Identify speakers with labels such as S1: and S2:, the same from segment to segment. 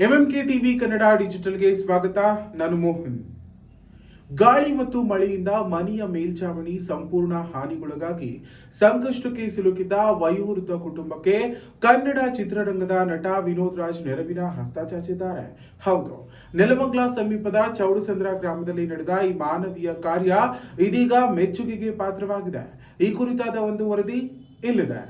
S1: MMK TV Kannada ಡಿಜಿಟಲ್ಗೆ ಸ್ವಾಗತ. ನಾನು ಮೋಹನ್. ಗಾಳಿ ಮತ್ತು ಮಳೆಯಿಂದ ಮನೆಯ ಮೇಲ್ಛಾವಣಿ ಸಂಪೂರ್ಣ ಹಾನಿಗೊಳಗಾಗಿ ಸಂಕಷ್ಟಕ್ಕೆ ಸಿಲುಕಿದ್ದ ವಯೋವೃದ್ಧ ಕುಟುಂಬಕ್ಕೆ ಕನ್ನಡ ಚಿತ್ರರಂಗದ ನಟ ವಿನೋದ್ ರಾಜ್ ನೆರವಿನ ಹಸ್ತ ಚಾಚಿದ್ದಾರೆ. ಹೌದು, ನೆಲಮಂಗಲ ಸಮೀಪದ ಚೌಡಸಂದ್ರ ಗ್ರಾಮದಲ್ಲಿ ನಡೆದ ಈ ಮಾನವೀಯ ಕಾರ್ಯ ಇದೀಗ ಮೆಚ್ಚುಗೆಗೆ ಪಾತ್ರವಾಗಿದೆ. ಈ ಕುರಿತಾದ ಒಂದು ವರದಿ ಇಲ್ಲಿದೆ.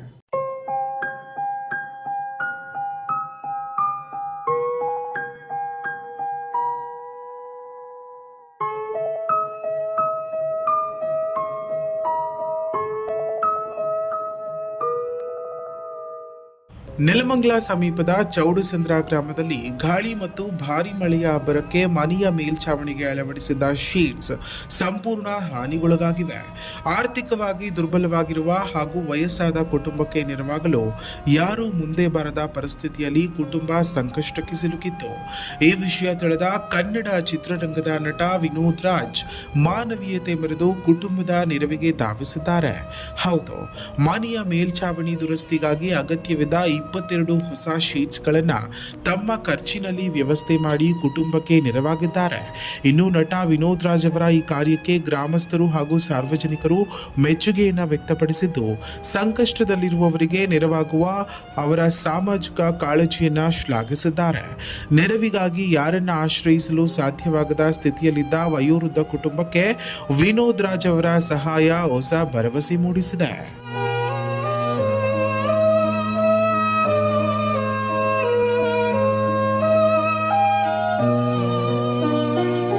S1: ನೆಲಮಂಗಲ ಸಮೀಪದ ಚೌಡಸಂದ್ರ ಗ್ರಾಮದಲ್ಲಿ ಗಾಳಿ ಮತ್ತು ಭಾರೀ ಮಳೆಯ ಅಬ್ಬರಕ್ಕೆ ಮನೆಯ ಮೇಲ್ಛಾವಣಿಗೆ ಅಳವಡಿಸಿದ್ದ ಶೀಟ್ಸ್ ಸಂಪೂರ್ಣ ಹಾನಿಗೊಳಗಾಗಿವೆ. ಆರ್ಥಿಕವಾಗಿ ದುರ್ಬಲವಾಗಿರುವ ಹಾಗೂ ವಯಸ್ಸಾದ ಕುಟುಂಬಕ್ಕೆ ನೆರವಾಗಲು ಯಾರೂ ಮುಂದೆ ಬರದ ಪರಿಸ್ಥಿತಿಯಲ್ಲಿ ಕುಟುಂಬ ಸಂಕಷ್ಟಕ್ಕೆ ಸಿಲುಕಿತ್ತು. ಈ ವಿಷಯ ತಿಳಿದ ಕನ್ನಡ ಚಿತ್ರರಂಗದ ನಟ ವಿನೋದ್ ರಾಜ್ ಮಾನವೀಯತೆ ಮೆರೆದು ಕುಟುಂಬದ ನೆರವಿಗೆ ಧಾವಿಸಿದ್ದಾರೆ. ಹೌದು, ಮನೆಯ ಮೇಲ್ಛಾವಣಿ ದುರಸ್ತಿಗಾಗಿ ಅಗತ್ಯವಿದ್ದ 22 ಹೊಸ ಶೀಟ್ಸ್ಗಳನ್ನು ತಮ್ಮ ಖರ್ಚಿನಲ್ಲಿ ವ್ಯವಸ್ಥೆ ಮಾಡಿ ಕುಟುಂಬಕ್ಕೆ ನೆರವಾಗಿದ್ದಾರೆ. ಇನ್ನು ನಟ ವಿನೋದ್ ರಾಜ್ ಅವರ ಈ ಕಾರ್ಯಕ್ಕೆ ಗ್ರಾಮಸ್ಥರು ಹಾಗೂ ಸಾರ್ವಜನಿಕರು ಮೆಚ್ಚುಗೆಯನ್ನು ವ್ಯಕ್ತಪಡಿಸಿದ್ದು, ಸಂಕಷ್ಟದಲ್ಲಿರುವವರಿಗೆ ನೆರವಾಗುವ ಅವರ ಸಾಮಾಜಿಕ ಕಾಳಜಿಯನ್ನು ಶ್ಲಾಘಿಸಿದ್ದಾರೆ. ನೆರವಿಗಾಗಿ ಯಾರನ್ನ ಆಶ್ರಯಿಸಲು ಸಾಧ್ಯವಾಗದ ಸ್ಥಿತಿಯಲ್ಲಿದ್ದ ವಯೋವೃದ್ಧ ಕುಟುಂಬಕ್ಕೆ ವಿನೋದ್ ರಾಜ್ ಅವರ ಸಹಾಯ ಹೊಸ ಭರವಸೆ ಮೂಡಿಸಿದೆ.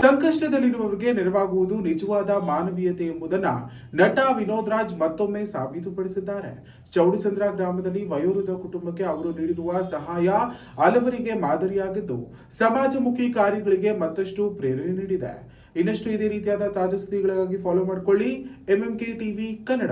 S1: ಸಂಕಷ್ಟದಲ್ಲಿರುವವರಿಗೆ ನೆರವಾಗುವುದು ನಿಜವಾದ ಮಾನವೀಯತೆ ಎಂಬುದನ್ನು ನಟ ವಿನೋದ್ ರಾಜ್ ಮತ್ತೊಮ್ಮೆ ಸಾಬೀತುಪಡಿಸಿದ್ದಾರೆ. ಚೌಡಸಂದ್ರ ಗ್ರಾಮದಲ್ಲಿ ವಯೋವೃದ್ಧ ಕುಟುಂಬಕ್ಕೆ ಅವರು ನೀಡಿರುವ ಸಹಾಯ ಹಲವರಿಗೆ ಮಾದರಿಯಾಗಿದ್ದು, ಸಮಾಜಮುಖಿ ಕಾರ್ಯಗಳಿಗೆ ಮತ್ತಷ್ಟು ಪ್ರೇರಣೆ ನೀಡಿದೆ. ಇನ್ನಷ್ಟು ಇದೇ ರೀತಿಯಾದ ತಾಜಾ ಸುದ್ದಿಗಳಿಗಾಗಿ ಫಾಲೋ ಮಾಡಿಕೊಳ್ಳಿ ಎಂಎಂಕೆ ಟಿವಿ ಕನ್ನಡ.